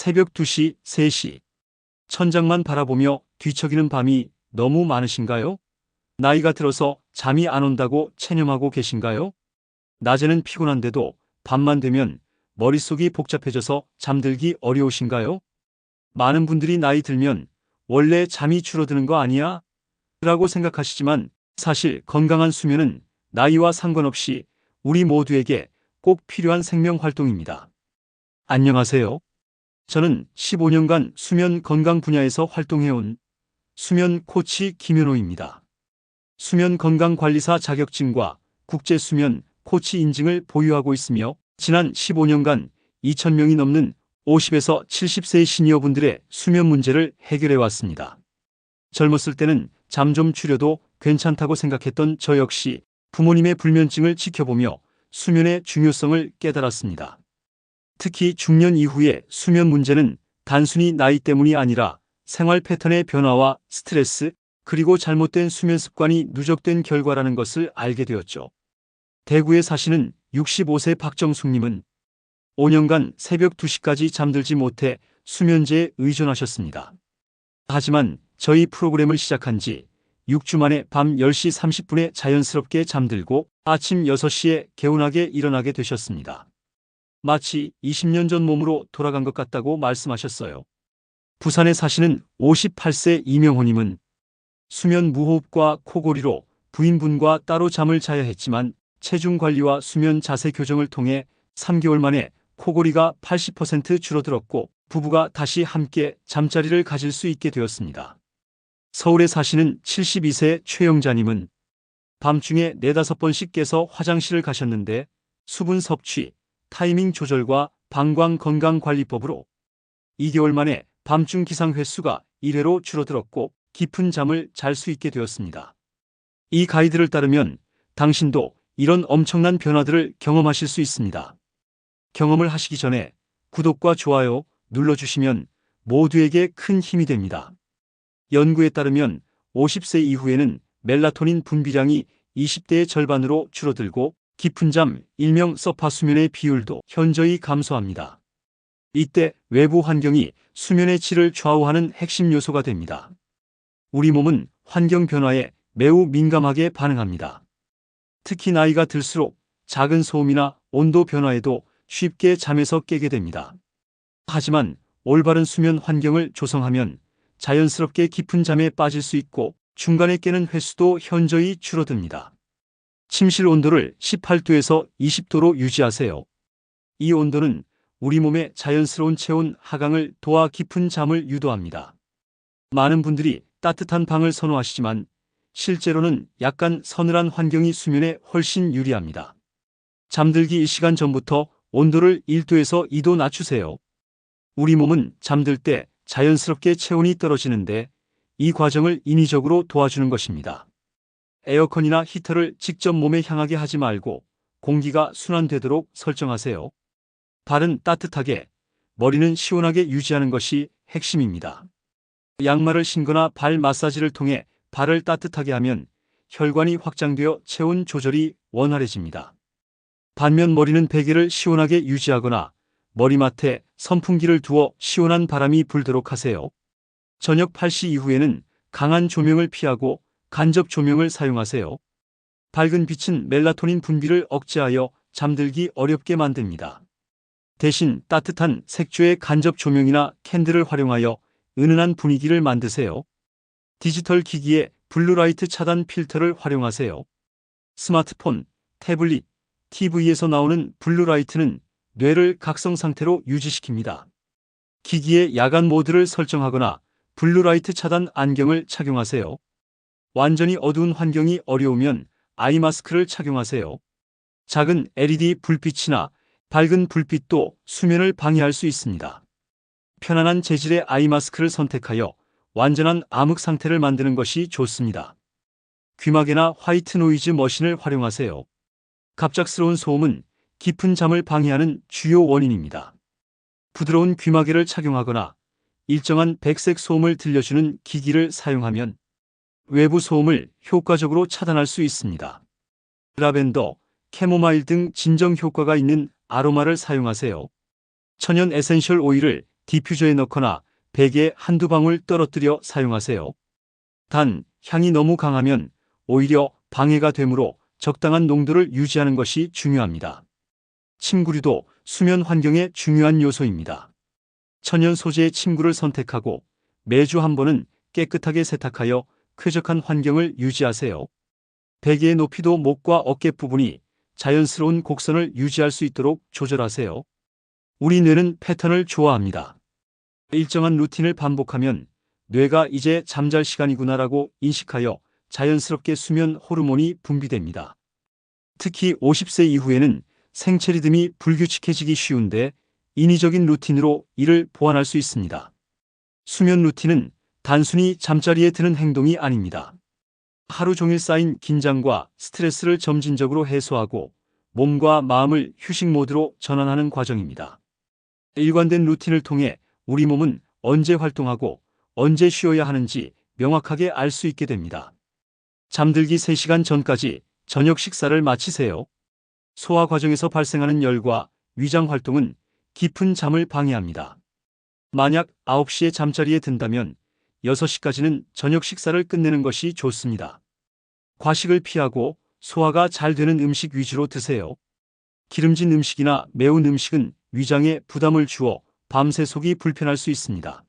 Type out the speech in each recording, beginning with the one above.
새벽 2시, 3시. 천장만 바라보며 뒤척이는 밤이 너무 많으신가요? 나이가 들어서 잠이 안 온다고 체념하고 계신가요? 낮에는 피곤한데도 밤만 되면 머릿속이 복잡해져서 잠들기 어려우신가요? 많은 분들이 나이 들면 원래 잠이 줄어드는 거 아니야? 라고 생각하시지만 사실 건강한 수면은 나이와 상관없이 우리 모두에게 꼭 필요한 생명 활동입니다. 안녕하세요. 저는 15년간 수면 건강 분야에서 활동해온 수면 코치 김현호입니다. 수면 건강 관리사 자격증과 국제 수면 코치 인증을 보유하고 있으며 지난 15년간 2,000명이 넘는 50에서 70세의 시니어분들의 수면 문제를 해결해 왔습니다. 젊었을 때는 잠 좀 줄여도 괜찮다고 생각했던 저 역시 부모님의 불면증을 지켜보며 수면의 중요성을 깨달았습니다. 특히 중년 이후의 수면 문제는 단순히 나이 때문이 아니라 생활 패턴의 변화와 스트레스, 그리고 잘못된 수면 습관이 누적된 결과라는 것을 알게 되었죠. 대구에 사시는 65세 박정숙님은 5년간 새벽 2시까지 잠들지 못해 수면제에 의존하셨습니다. 하지만 저희 프로그램을 시작한 지 6주 만에 밤 10시 30분에 자연스럽게 잠들고 아침 6시에 개운하게 일어나게 되셨습니다. 마치 20년 전 몸으로 돌아간 것 같다고 말씀하셨어요. 부산에 사시는 58세 이명호님은 수면 무호흡과 코골이로 부인분과 따로 잠을 자야 했지만 체중 관리와 수면 자세 교정을 통해 3개월 만에 코골이가 80% 줄어들었고 부부가 다시 함께 잠자리를 가질 수 있게 되었습니다. 서울에 사시는 72세 최영자님은 밤중에 4-5번씩 깨서 화장실을 가셨는데 수분 섭취, 타이밍 조절과 방광건강관리법으로 2개월 만에 밤중 기상 횟수가 1회로 줄어들었고 깊은 잠을 잘 수 있게 되었습니다. 이 가이드를 따르면 당신도 이런 엄청난 변화들을 경험하실 수 있습니다. 경험을 하시기 전에 구독과 좋아요 눌러주시면 모두에게 큰 힘이 됩니다. 연구에 따르면 50세 이후에는 멜라토닌 분비량이 20대의 절반으로 줄어들고 깊은 잠, 일명 서파 수면의 비율도 현저히 감소합니다. 이때 외부 환경이 수면의 질을 좌우하는 핵심 요소가 됩니다. 우리 몸은 환경 변화에 매우 민감하게 반응합니다. 특히 나이가 들수록 작은 소음이나 온도 변화에도 쉽게 잠에서 깨게 됩니다. 하지만 올바른 수면 환경을 조성하면 자연스럽게 깊은 잠에 빠질 수 있고 중간에 깨는 횟수도 현저히 줄어듭니다. 침실 온도를 18도에서 20도로 유지하세요. 이 온도는 우리 몸의 자연스러운 체온 하강을 도와 깊은 잠을 유도합니다. 많은 분들이 따뜻한 방을 선호하시지만 실제로는 약간 서늘한 환경이 수면에 훨씬 유리합니다. 잠들기 1시간 전부터 온도를 1도에서 2도 낮추세요. 우리 몸은 잠들 때 자연스럽게 체온이 떨어지는데 이 과정을 인위적으로 도와주는 것입니다. 에어컨이나 히터를 직접 몸에 향하게 하지 말고 공기가 순환되도록 설정하세요. 발은 따뜻하게, 머리는 시원하게 유지하는 것이 핵심입니다. 양말을 신거나 발 마사지를 통해 발을 따뜻하게 하면 혈관이 확장되어 체온 조절이 원활해집니다. 반면 머리는 베개를 시원하게 유지하거나 머리맡에 선풍기를 두어 시원한 바람이 불도록 하세요. 저녁 8시 이후에는 강한 조명을 피하고 간접 조명을 사용하세요. 밝은 빛은 멜라토닌 분비를 억제하여 잠들기 어렵게 만듭니다. 대신 따뜻한 색조의 간접 조명이나 캔들을 활용하여 은은한 분위기를 만드세요. 디지털 기기에 블루라이트 차단 필터를 활용하세요. 스마트폰, 태블릿, TV에서 나오는 블루라이트는 뇌를 각성 상태로 유지시킵니다. 기기의 야간 모드를 설정하거나 블루라이트 차단 안경을 착용하세요. 완전히 어두운 환경이 어려우면 아이마스크를 착용하세요. 작은 LED 불빛이나 밝은 불빛도 수면을 방해할 수 있습니다. 편안한 재질의 아이마스크를 선택하여 완전한 암흑 상태를 만드는 것이 좋습니다. 귀마개나 화이트 노이즈 머신을 활용하세요. 갑작스러운 소음은 깊은 잠을 방해하는 주요 원인입니다. 부드러운 귀마개를 착용하거나 일정한 백색 소음을 들려주는 기기를 사용하면 외부 소음을 효과적으로 차단할 수 있습니다. 라벤더, 캐모마일 등 진정 효과가 있는 아로마를 사용하세요. 천연 에센셜 오일을 디퓨저에 넣거나 베개에 한두 방울 떨어뜨려 사용하세요. 단, 향이 너무 강하면 오히려 방해가 되므로 적당한 농도를 유지하는 것이 중요합니다. 침구류도 수면 환경의 중요한 요소입니다. 천연 소재의 침구를 선택하고 매주 한 번은 깨끗하게 세탁하여 쾌적한 환경을 유지하세요. 베개의 높이도 목과 어깨 부분이 자연스러운 곡선을 유지할 수 있도록 조절하세요. 우리 뇌는 패턴을 좋아합니다. 일정한 루틴을 반복하면 뇌가 이제 잠잘 시간이구나라고 인식하여 자연스럽게 수면 호르몬이 분비됩니다. 특히 50세 이후에는 생체 리듬이 불규칙해지기 쉬운데 인위적인 루틴으로 이를 보완할 수 있습니다. 수면 루틴은 단순히 잠자리에 드는 행동이 아닙니다. 하루 종일 쌓인 긴장과 스트레스를 점진적으로 해소하고 몸과 마음을 휴식 모드로 전환하는 과정입니다. 일관된 루틴을 통해 우리 몸은 언제 활동하고 언제 쉬어야 하는지 명확하게 알 수 있게 됩니다. 잠들기 3시간 전까지 저녁 식사를 마치세요. 소화 과정에서 발생하는 열과 위장 활동은 깊은 잠을 방해합니다. 만약 9시에 잠자리에 든다면 6시까지는 저녁 식사를 끝내는 것이 좋습니다. 과식을 피하고 소화가 잘 되는 음식 위주로 드세요. 기름진 음식이나 매운 음식은 위장에 부담을 주어 밤새 속이 불편할 수 있습니다.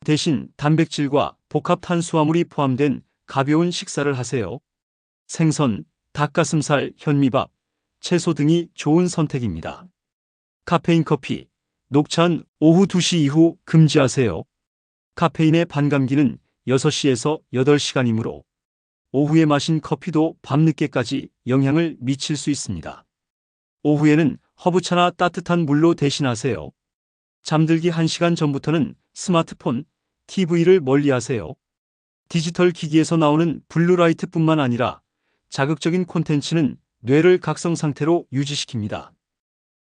대신 단백질과 복합 탄수화물이 포함된 가벼운 식사를 하세요. 생선, 닭가슴살, 현미밥, 채소 등이 좋은 선택입니다. 카페인 커피, 녹차는 오후 2시 이후 금지하세요. 카페인의 반감기는 6시에서 8시간이므로 오후에 마신 커피도 밤늦게까지 영향을 미칠 수 있습니다. 오후에는 허브차나 따뜻한 물로 대신하세요. 잠들기 1시간 전부터는 스마트폰, TV를 멀리하세요. 디지털 기기에서 나오는 블루라이트뿐만 아니라 자극적인 콘텐츠는 뇌를 각성 상태로 유지시킵니다.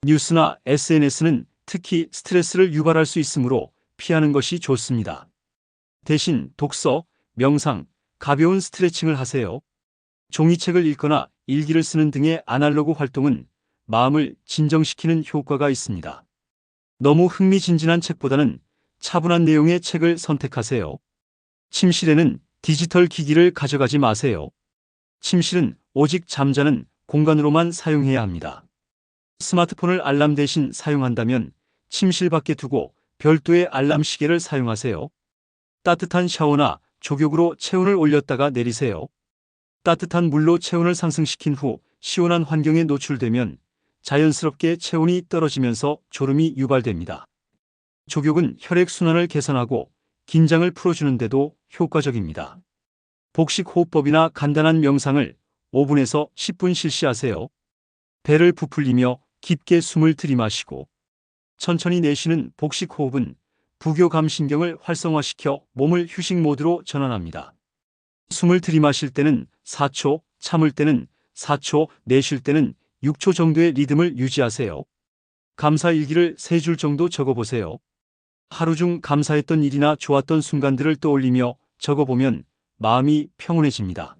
뉴스나 SNS는 특히 스트레스를 유발할 수 있으므로 피하는 것이 좋습니다. 대신 독서, 명상, 가벼운 스트레칭을 하세요. 종이책을 읽거나 일기를 쓰는 등의 아날로그 활동은 마음을 진정시키는 효과가 있습니다. 너무 흥미진진한 책보다는 차분한 내용의 책을 선택하세요. 침실에는 디지털 기기를 가져가지 마세요. 침실은 오직 잠자는 공간으로만 사용해야 합니다. 스마트폰을 알람 대신 사용한다면 침실 밖에 두고 별도의 알람 시계를 사용하세요. 따뜻한 샤워나 족욕으로 체온을 올렸다가 내리세요. 따뜻한 물로 체온을 상승시킨 후 시원한 환경에 노출되면 자연스럽게 체온이 떨어지면서 졸음이 유발됩니다. 족욕은 혈액순환을 개선하고 긴장을 풀어주는데도 효과적입니다. 복식 호흡법이나 간단한 명상을 5분에서 10분 실시하세요. 배를 부풀리며 깊게 숨을 들이마시고 천천히 내쉬는 복식 호흡은 부교감신경을 활성화시켜 몸을 휴식 모드로 전환합니다. 숨을 들이마실 때는 4초, 참을 때는 4초, 내쉴 때는 6초 정도의 리듬을 유지하세요. 감사 일기를 3줄 정도 적어보세요. 하루 중 감사했던 일이나 좋았던 순간들을 떠올리며 적어보면 마음이 평온해집니다.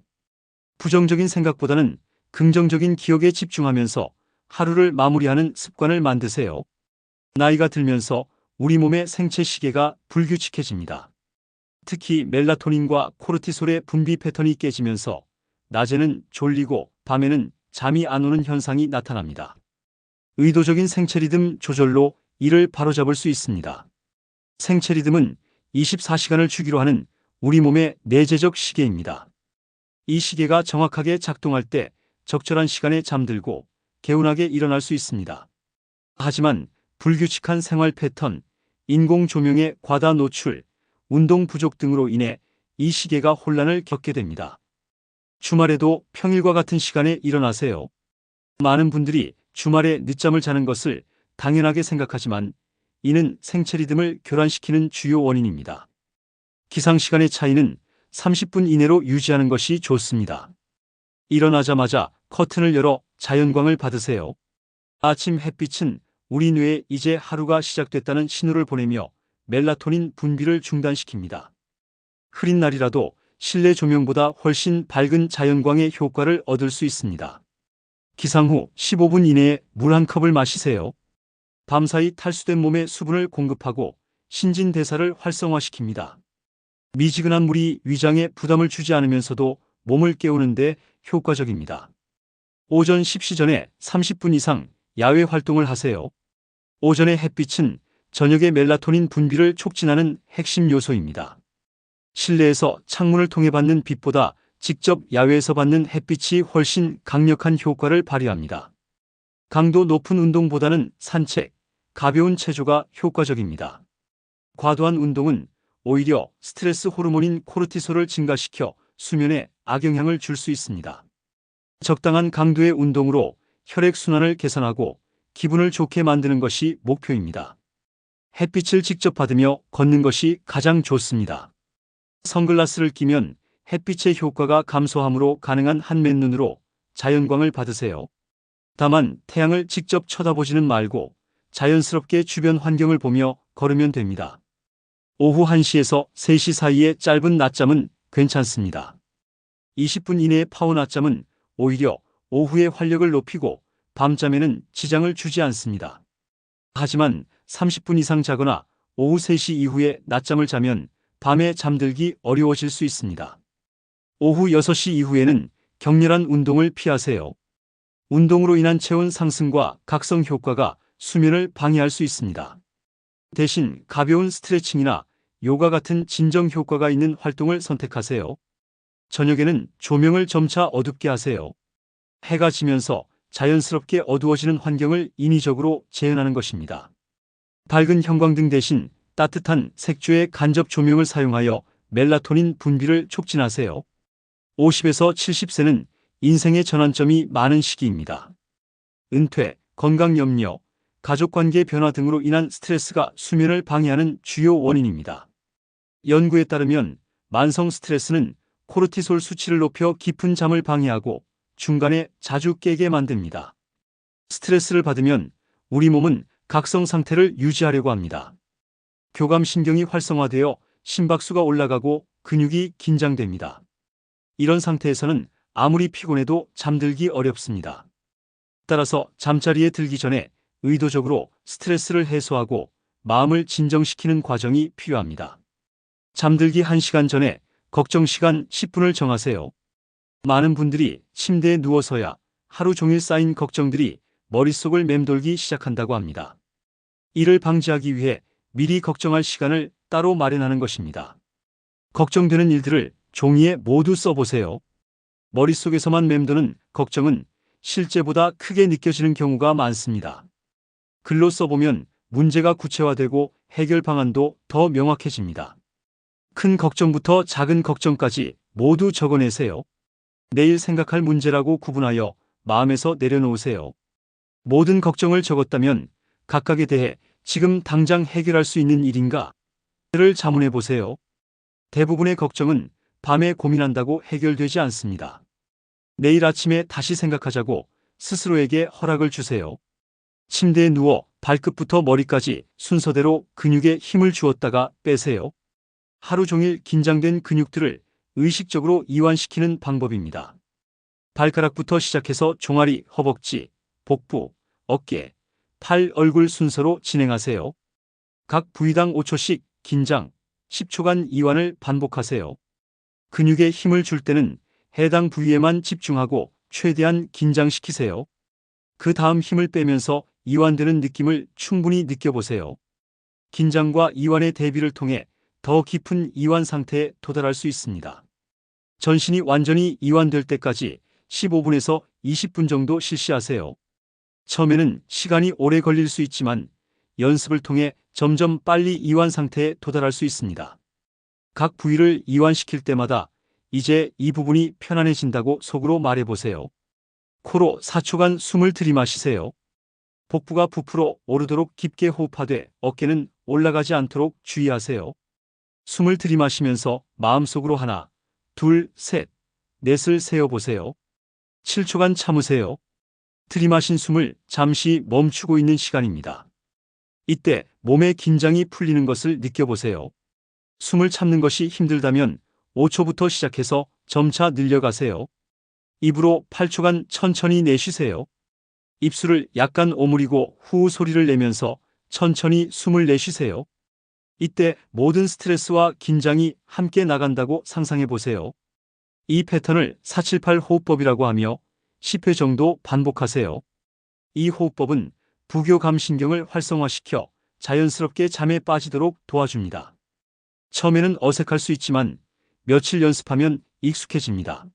부정적인 생각보다는 긍정적인 기억에 집중하면서 하루를 마무리하는 습관을 만드세요. 나이가 들면서 우리 몸의 생체 시계가 불규칙해집니다. 특히 멜라토닌과 코르티솔의 분비 패턴이 깨지면서 낮에는 졸리고 밤에는 잠이 안 오는 현상이 나타납니다. 의도적인 생체 리듬 조절로 이를 바로잡을 수 있습니다. 생체 리듬은 24시간을 주기로 하는 우리 몸의 내재적 시계입니다. 이 시계가 정확하게 작동할 때 적절한 시간에 잠들고 개운하게 일어날 수 있습니다. 하지만 불규칙한 생활 패턴, 인공 조명의 과다 노출, 운동 부족 등으로 인해 이 시계가 혼란을 겪게 됩니다. 주말에도 평일과 같은 시간에 일어나세요. 많은 분들이 주말에 늦잠을 자는 것을 당연하게 생각하지만 이는 생체 리듬을 교란시키는 주요 원인입니다. 기상시간의 차이는 30분 이내로 유지하는 것이 좋습니다. 일어나자마자 커튼을 열어 자연광을 받으세요. 아침 햇빛은 우리 뇌에 이제 하루가 시작됐다는 신호를 보내며 멜라토닌 분비를 중단시킵니다. 흐린 날이라도 실내 조명보다 훨씬 밝은 자연광의 효과를 얻을 수 있습니다. 기상 후 15분 이내에 물 한 컵을 마시세요. 밤사이 탈수된 몸에 수분을 공급하고 신진대사를 활성화시킵니다. 미지근한 물이 위장에 부담을 주지 않으면서도 몸을 깨우는데 효과적입니다. 오전 십시 전에 30분 이상 야외 활동을 하세요. 오전의 햇빛은 저녁의 멜라토닌 분비를 촉진하는 핵심 요소입니다. 실내에서 창문을 통해 받는 빛보다 직접 야외에서 받는 햇빛이 훨씬 강력한 효과를 발휘합니다. 강도 높은 운동보다는 산책, 가벼운 체조가 효과적입니다. 과도한 운동은 오히려 스트레스 호르몬인 코르티솔을 증가시켜 수면에 악영향을 줄 수 있습니다. 적당한 강도의 운동으로 혈액순환을 개선하고 기분을 좋게 만드는 것이 목표입니다. 햇빛을 직접 받으며 걷는 것이 가장 좋습니다. 선글라스를 끼면 햇빛의 효과가 감소하므로 가능한 한맨눈으로 자연광을 받으세요. 다만 태양을 직접 쳐다보지는 말고 자연스럽게 주변 환경을 보며 걸으면 됩니다. 오후 1시에서 3시 사이의 짧은 낮잠은 괜찮습니다. 20분 이내의 파워 낮잠은 오히려 오후의 활력을 높이고 밤잠에는 지장을 주지 않습니다. 하지만 30분 이상 자거나 오후 3시 이후에 낮잠을 자면 밤에 잠들기 어려워질 수 있습니다. 오후 6시 이후에는 격렬한 운동을 피하세요. 운동으로 인한 체온 상승과 각성 효과가 수면을 방해할 수 있습니다. 대신 가벼운 스트레칭이나 요가 같은 진정 효과가 있는 활동을 선택하세요. 저녁에는 조명을 점차 어둡게 하세요. 해가 지면서 자연스럽게 어두워지는 환경을 인위적으로 재현하는 것입니다. 밝은 형광등 대신 따뜻한 색조의 간접 조명을 사용하여 멜라토닌 분비를 촉진하세요. 50에서 70세는 인생의 전환점이 많은 시기입니다. 은퇴, 건강 염려, 가족관계 변화 등으로 인한 스트레스가 수면을 방해하는 주요 원인입니다. 연구에 따르면 만성 스트레스는 코르티솔 수치를 높여 깊은 잠을 방해하고 중간에 자주 깨게 만듭니다. 스트레스를 받으면 우리 몸은 각성 상태를 유지하려고 합니다. 교감신경이 활성화되어 심박수가 올라가고 근육이 긴장됩니다. 이런 상태에서는 아무리 피곤해도 잠들기 어렵습니다. 따라서 잠자리에 들기 전에 의도적으로 스트레스를 해소하고 마음을 진정시키는 과정이 필요합니다. 잠들기 1시간 전에 걱정 시간 10분을 정하세요. 많은 분들이 침대에 누워서야 하루 종일 쌓인 걱정들이 머릿속을 맴돌기 시작한다고 합니다. 이를 방지하기 위해 미리 걱정할 시간을 따로 마련하는 것입니다. 걱정되는 일들을 종이에 모두 써보세요. 머릿속에서만 맴도는 걱정은 실제보다 크게 느껴지는 경우가 많습니다. 글로 써보면 문제가 구체화되고 해결 방안도 더 명확해집니다. 큰 걱정부터 작은 걱정까지 모두 적어내세요. 내일 생각할 문제라고 구분하여 마음에서 내려놓으세요. 모든 걱정을 적었다면 각각에 대해 지금 당장 해결할 수 있는 일인가를 자문해 보세요. 대부분의 걱정은 밤에 고민한다고 해결되지 않습니다. 내일 아침에 다시 생각하자고 스스로에게 허락을 주세요. 침대에 누워 발끝부터 머리까지 순서대로 근육에 힘을 주었다가 빼세요. 하루 종일 긴장된 근육들을 의식적으로 이완시키는 방법입니다. 발가락부터 시작해서 종아리, 허벅지, 복부, 어깨, 팔, 얼굴 순서로 진행하세요. 각 부위당 5초씩 긴장, 10초간 이완을 반복하세요. 근육에 힘을 줄 때는 해당 부위에만 집중하고 최대한 긴장시키세요. 그 다음 힘을 빼면서 이완되는 느낌을 충분히 느껴보세요. 긴장과 이완의 대비를 통해 더 깊은 이완 상태에 도달할 수 있습니다. 전신이 완전히 이완될 때까지 15분에서 20분 정도 실시하세요. 처음에는 시간이 오래 걸릴 수 있지만 연습을 통해 점점 빨리 이완 상태에 도달할 수 있습니다. 각 부위를 이완시킬 때마다 이제 이 부분이 편안해진다고 속으로 말해보세요. 코로 4초간 숨을 들이마시세요. 복부가 부풀어 오르도록 깊게 호흡하되 어깨는 올라가지 않도록 주의하세요. 숨을 들이마시면서 마음속으로 하나, 둘, 셋, 넷을 세어보세요. 7초간 참으세요. 들이마신 숨을 잠시 멈추고 있는 시간입니다. 이때 몸의 긴장이 풀리는 것을 느껴보세요. 숨을 참는 것이 힘들다면 5초부터 시작해서 점차 늘려가세요. 입으로 8초간 천천히 내쉬세요. 입술을 약간 오므리고 후 소리를 내면서 천천히 숨을 내쉬세요. 이때 모든 스트레스와 긴장이 함께 나간다고 상상해 보세요. 이 패턴을 478 호흡법이라고 하며 10회 정도 반복하세요. 이 호흡법은 부교감신경을 활성화시켜 자연스럽게 잠에 빠지도록 도와줍니다. 처음에는 어색할 수 있지만 며칠 연습하면 익숙해집니다.